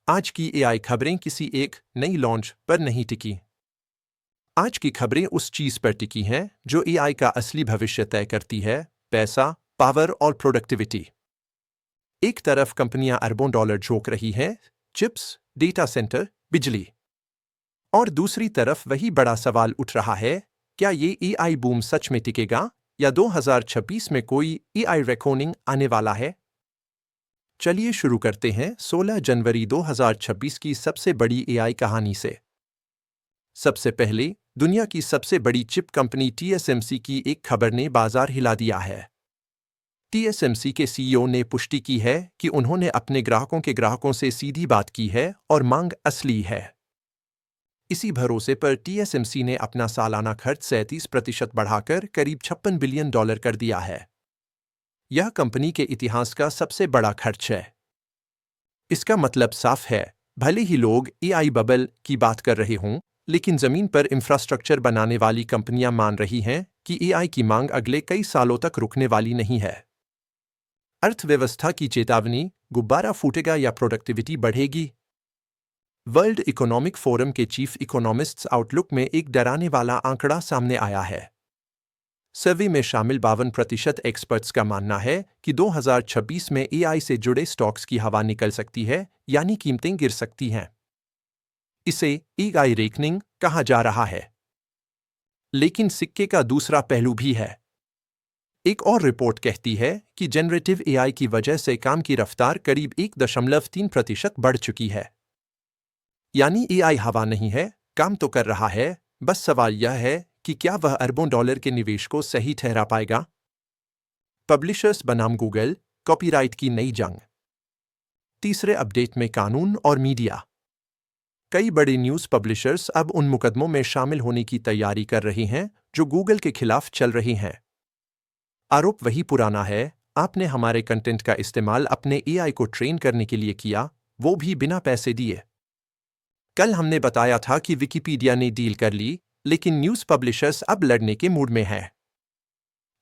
आज की एआई खबरें किसी एक नई लॉन्च पर नहीं टिकी। आज की खबरें उस चीज पर टिकी हैं जो एआई का असली भविष्य तय करती है: पैसा, पावर और प्रोडक्टिविटी। एक तरफ कंपनियां अरबों डॉलर झोंक रही हैं, चिप्स, डेटा सेंटर, बिजली। और दूसरी तरफ वही बड़ा सवाल उठ रहा है, क्या ये एआई बूम सच में टिकेगा या 2026 में कोई एआई रेकॉर्डिंग आने वाला है? चलिए शुरू करते हैं 16 जनवरी 2026 की सबसे बड़ी एआई कहानी से। सबसे पहले, दुनिया की सबसे बड़ी चिप कंपनी टीएसएमसी की एक खबर ने बाजार हिला दिया है। टीएसएमसी के सीईओ ने पुष्टि की है कि उन्होंने अपने ग्राहकों के ग्राहकों से सीधी बात की है और मांग असली है। इसी भरोसे पर टीएसएमसी ने अपना सालाना खर्च 37% बढ़ाकर करीब $56 बिलियन कर दिया है। यह कंपनी के इतिहास का सबसे बड़ा खर्च है। इसका मतलब साफ है, भले ही लोग एआई बबल की बात कर रहे हों, लेकिन जमीन पर इंफ्रास्ट्रक्चर बनाने वाली कंपनियां मान रही हैं कि एआई की मांग अगले कई सालों तक रुकने वाली नहीं है। अर्थव्यवस्था की चेतावनी, गुब्बारा फूटेगा या प्रोडक्टिविटी बढ़ेगी? वर्ल्ड इकोनॉमिक फोरम के चीफ इकोनॉमिस्ट्स आउटलुक में एक डराने वाला आंकड़ा सामने आया है। सर्वे में शामिल 52% एक्सपर्ट्स का मानना है कि 2026 में एआई से जुड़े स्टॉक्स की हवा निकल सकती है, यानी कीमतें गिर सकती हैं। इसे एआई रेकनिंग कहा जा रहा है। लेकिन सिक्के का दूसरा पहलू भी है। एक और रिपोर्ट कहती है कि जनरेटिव एआई की वजह से काम की रफ्तार करीब 1.3% बढ़ चुकी है। यानी एआई हवा नहीं है, काम तो कर रहा है, बस सवाल यह है कि क्या वह अरबों डॉलर के निवेश को सही ठहरा पाएगा? पब्लिशर्स बनाम गूगल, कॉपीराइट की नई जंग। तीसरे अपडेट में कानून और मीडिया। कई बड़े न्यूज़ पब्लिशर्स अब उन मुकदमों में शामिल होने की तैयारी कर रहे हैं जो गूगल के खिलाफ चल रहे हैं। आरोप वही पुराना है, आपने हमारे कंटेंट का इस्तेमाल अपने एआई को ट्रेन करने के लिए किया, वो भी बिना पैसे दिए। कल हमने बताया था कि विकिपीडिया ने डील कर ली, लेकिन न्यूज़ पब्लिशर्स अब लड़ने के मूड में हैं।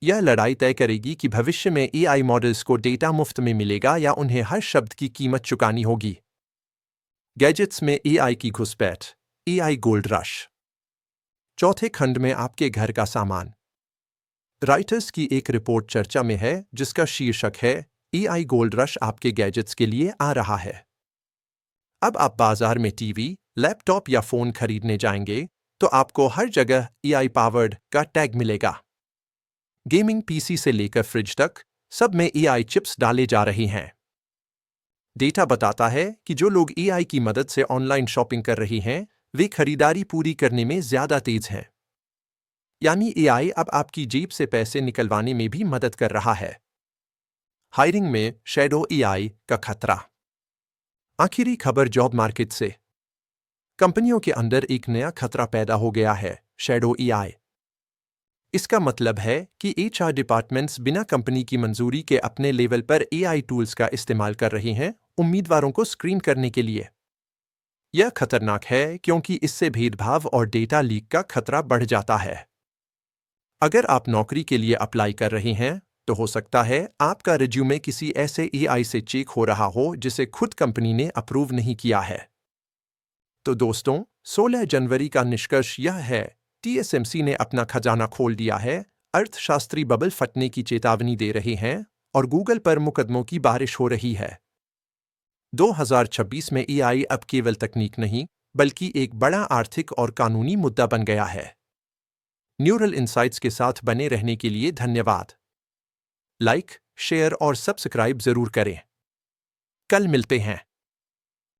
यह लड़ाई तय करेगी कि भविष्य में एआई मॉडल्स को डेटा मुफ्त में मिलेगा या उन्हें हर शब्द की कीमत चुकानी होगी। गैजेट्स में एआई की घुसपैठ, एआई गोल्ड रश। चौथे खंड में आपके घर का सामान। राइटर्स की एक रिपोर्ट चर्चा में है जिसका शीर्षक है एआई गोल्ड रश आपके गैजेट्स के लिए आ रहा है। अब आप बाजार में टीवी, लैपटॉप या फोन खरीदने जाएंगे तो आपको हर जगह एआई पावर्ड का टैग मिलेगा। गेमिंग पीसी से लेकर फ्रिज तक, सब में एआई चिप्स डाले जा रहे हैं। डेटा बताता है कि जो लोग एआई की मदद से ऑनलाइन शॉपिंग कर रहे हैं, वे खरीदारी पूरी करने में ज्यादा तेज हैं। यानी एआई अब आपकी जेब से पैसे निकलवाने में भी मदद कर रहा है। हायरिंग में शैडो एआई का खतरा। आखिरी खबर जॉब मार्केट से। कंपनियों के अंदर एक नया खतरा पैदा हो गया है, शैडो एआई। इसका मतलब है कि एचआर डिपार्टमेंट्स बिना कंपनी की मंजूरी के अपने लेवल पर एआई टूल्स का इस्तेमाल कर रहे हैं उम्मीदवारों को स्क्रीन करने के लिए। यह खतरनाक है क्योंकि इससे भेदभाव और डेटा लीक का खतरा बढ़ जाता है। अगर आप नौकरी के लिए अप्लाई कर रहे हैं, तो हो सकता है आपका रिज्यूमे किसी ऐसे एआई से चेक हो रहा हो जिसे खुद कंपनी ने अप्रूव नहीं किया है। तो दोस्तों, 16 जनवरी का निष्कर्ष यह है, टीएसएमसी ने अपना खजाना खोल दिया है, अर्थशास्त्री बबल फटने की चेतावनी दे रहे हैं और गूगल पर मुकदमों की बारिश हो रही है। 2026 में एआई अब केवल तकनीक नहीं, बल्कि एक बड़ा आर्थिक और कानूनी मुद्दा बन गया है। न्यूरल इनसाइट्स के साथ बने रहने के लिए धन्यवाद। लाइक, शेयर और सब्सक्राइब जरूर करें। कल मिलते हैं।